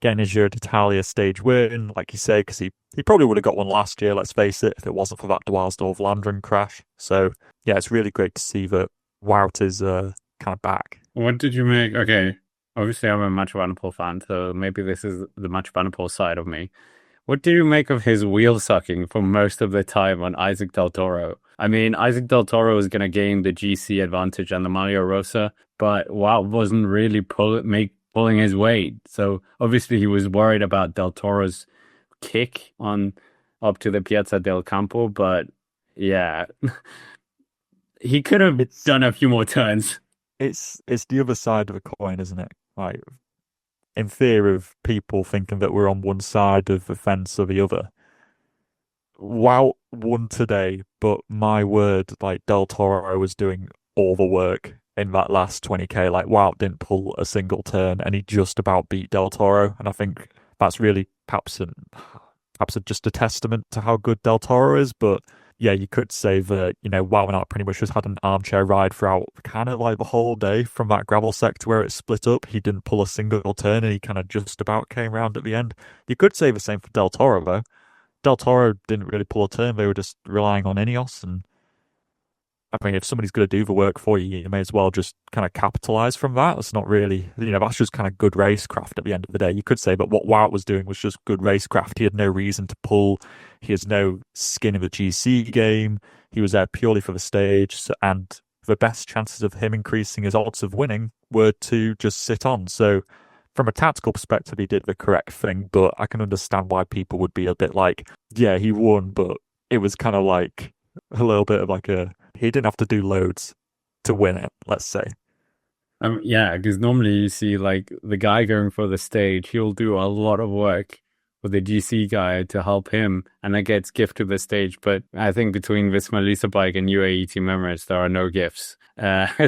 getting his Giro d'Italia stage win, like you say, because he probably would have got one last year, let's face it, if it wasn't for that Dwaalsdorf-Landeren crash. So, yeah, it's really great to see that Wout is kind of back. What did you make? Okay, obviously I'm a Match Vanderpool fan, so maybe this is the Match Vanderpool side of me. What do you make of his wheel sucking for most of the time on Isaac Del Toro? I mean, Isaac Del Toro was going to gain the GC advantage and the Malia Rosa, but Wow wasn't really pulling his weight. So obviously he was worried about Del Toro's kick on up to the Piazza del Campo, but yeah, he could have It's done a few more turns. it's the other side of a coin, isn't it? Like, in fear of people thinking that we're on one side of the fence or the other. Wout won today, but my word, like Del Toro was doing all the work in that last 20k. Like Wout didn't pull a single turn, and he just about beat Del Toro. And I think that's really perhaps just a testament to how good Del Toro is. But yeah, you could say that Wout and I pretty much just had an armchair ride throughout kind of like the whole day from that gravel sector where it split up. He didn't pull a single turn, and he kind of just about came round at the end. You could say the same for Del Toro though. Del Toro didn't really pull a turn. They were just relying on Ineos. And I mean, if somebody's going to do the work for you, you may as well just kind of capitalize from that. It's not really, that's just kind of good racecraft at the end of the day. You could say, but what Wout was doing was just good racecraft. He had no reason to pull. He has no skin in the GC game. He was there purely for the stage. And the best chances of him increasing his odds of winning were to just sit on. So from a tactical perspective, he did the correct thing, but I can understand why people would be a bit like, yeah, he won, but it was kind of like a little bit of like he didn't have to do loads to win it, let's say. Yeah, because normally you see like the guy going for the stage, he'll do a lot of work for the GC guy to help him, and that gets gift to the stage. But I think between Visma Lease Bike and UAE Team Emirates, there are no gifts.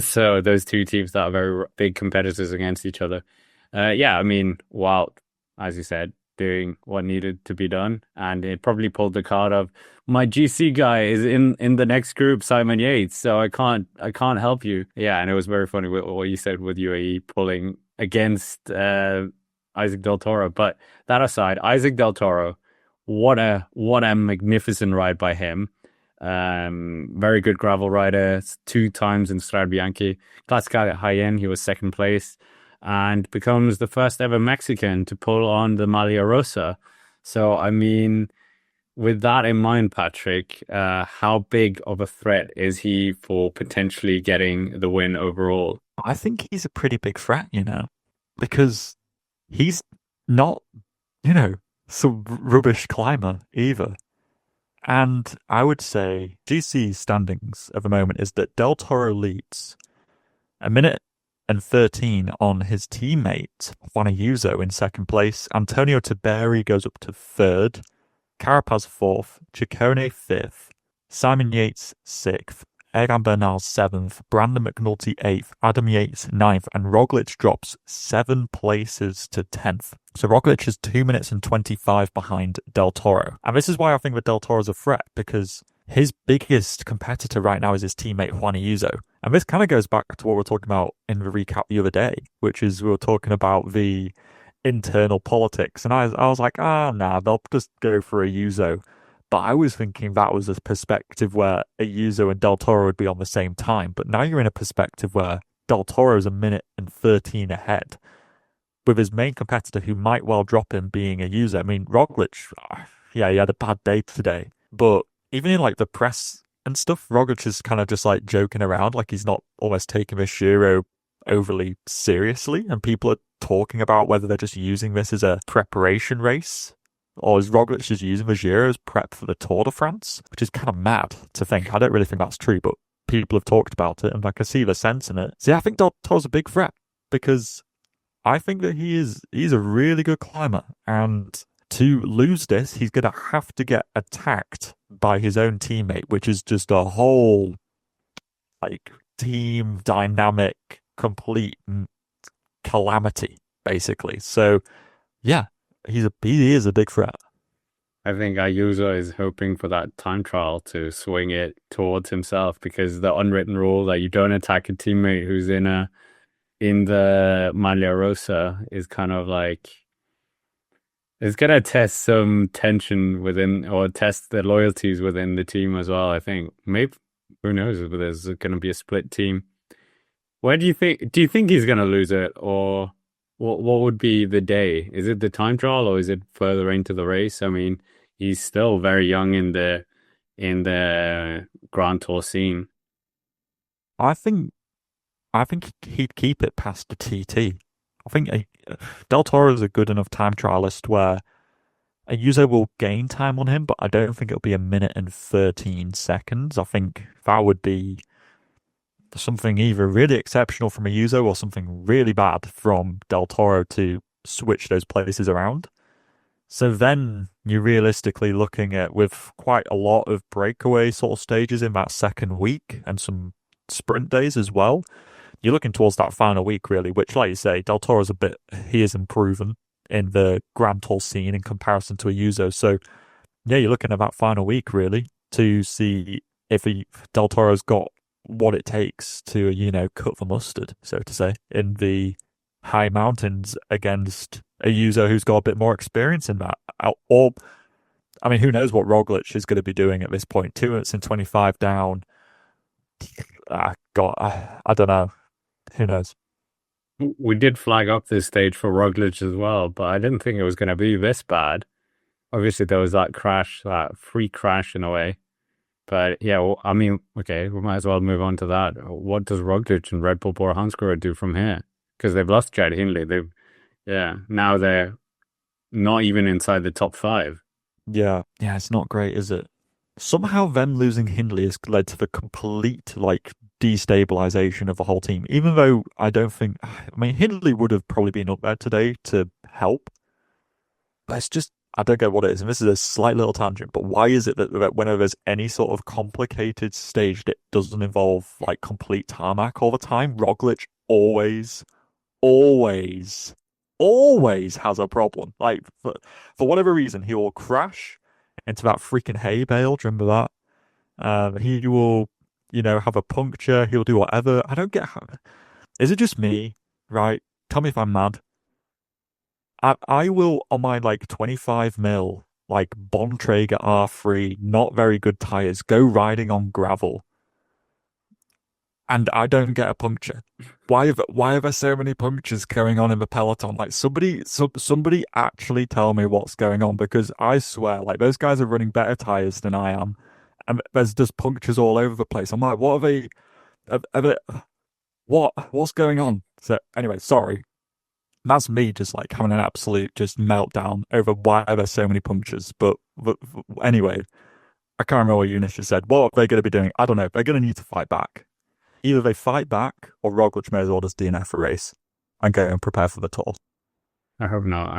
So those two teams that are very big competitors against each other. Yeah, I mean, Wild, as you said, doing what needed to be done, and it probably pulled the card of my GC guy is in the next group, Simon Yates, so I can't help you. Yeah, and it was very funny with what you said with UAE pulling against Isaac Del Toro. But that aside, Isaac Del Toro, what a magnificent ride by him. Very good gravel rider, two times in Strade Bianche. Classica at high end, he was second place and becomes the first ever Mexican to pull on the Malia Rosa. So, I mean, with that in mind, Patrick, how big of a threat is he for potentially getting the win overall? I think he's a pretty big threat, because he's not, some rubbish climber either. And I would say GC standings at the moment is that Del Toro leads a minute and 13 on his teammate Juan Ayuso in second place. Antonio Tiberi goes up to third, Carapaz fourth, Ciccone fifth, Simon Yates sixth, Egan Bernal seventh, Brandon McNulty eighth, Adam Yates ninth, and Roglic drops 7 places to 10th. So Roglic is 2 minutes and 25 behind Del Toro. And this is why I think that Del Toro is a threat, because his biggest competitor right now is his teammate Juan Ayuso. And this kind of goes back to what we were talking about in the recap the other day, which is we were talking about the internal politics. And I was like, nah, they'll just go for Ayuso. But I was thinking that was a perspective where Ayuso and Del Toro would be on the same time. But now you're in a perspective where Del Toro is a minute and 13 ahead, with his main competitor who might well drop him being Ayuso. I mean, Roglic, yeah, he had a bad day today. But even in like the press and stuff, Roglic is kind of just like joking around, like he's not almost taking this Giro overly seriously. And people are talking about whether they're just using this as a preparation race, or is Roglic just using the Giro as prep for the Tour de France, which is kind of mad to think. I don't really think that's true, but people have talked about it, and I can see the sense in it. So yeah, I think Del Toro's a big threat, because I think that he's a really good climber, and to lose this, he's going to have to get attacked by his own teammate, which is just a whole like team dynamic, complete calamity, basically. So yeah, he is a big threat. I think Ayuso is hoping for that time trial to swing it towards himself, because the unwritten rule that you don't attack a teammate who's in the Maglia Rosa is kind of like It's gonna test some tension within, or test the loyalties within the team as well. I think maybe who knows if there's gonna be a split team. Where do you think? Do you think he's gonna lose it, or what would be the day? Is it the time trial, or is it further into the race? I mean, he's still very young in the Grand Tour scene. I think I think he'd keep it past the TT. I think Del Toro is a good enough time trialist where a user will gain time on him, but I don't think it'll be a minute and 13 seconds. I think that would be something either really exceptional from a user or something really bad from Del Toro to switch those places around. So then you're realistically looking at with quite a lot of breakaway sort of stages in that second week and some sprint days as well. You're looking towards that final week, really, which, like you say, Del Toro's he is improving in the Grand Tour scene in comparison to a Yuzo. So, yeah, you're looking at that final week, really, to see if Del Toro's got what it takes to, cut the mustard, so to say, in the high mountains against a user who's got a bit more experience in that. Or, I mean, who knows what Roglic is going to be doing at this point? 2 minutes and 25 down. God, I don't know. Who knows? We did flag up this stage for Roglic as well, but I didn't think it was going to be this bad. Obviously, there was that crash, that free crash in a way. But yeah, well, I mean, okay, we might as well move on to that. What does Roglic and Red Bull Bora Hansgrohe do from here? Because they've lost Jed Hindley. Now they're not even inside the top five. Yeah. Yeah, it's not great, is it? Somehow them losing Hindley has led to the complete, like, destabilization of the whole team. Even though I don't think, I mean, Hindley would have probably been up there today to help, but it's just, I don't get what it is. And this is a slight little tangent, but why is it that whenever there's any sort of complicated stage that doesn't involve, like, complete tarmac all the time, Roglic always, always has a problem. Like, for whatever reason, he will crash into that freaking hay bale. Do you remember that? He will, have a puncture. He'll do whatever. I don't get how. Is it just me? Right? Tell me if I'm mad. I will on my like 25 mil, like Bontrager R3, not very good tires, go riding on gravel, and I don't get a puncture. Why are there so many punctures going on in the peloton? Like somebody actually tell me what's going on because I swear, like those guys are running better tires than I am, and there's just punctures all over the place. I'm like, what are they? Are they what's going on? So anyway, sorry. That's me just like having an absolute just meltdown over why there's so many punctures. But anyway, I can't remember what Eunice just said. What are they going to be doing? I don't know. They're going to need to fight back. Either they fight back or Roglic may as well just DNF a race and go and prepare for the tour. I hope not.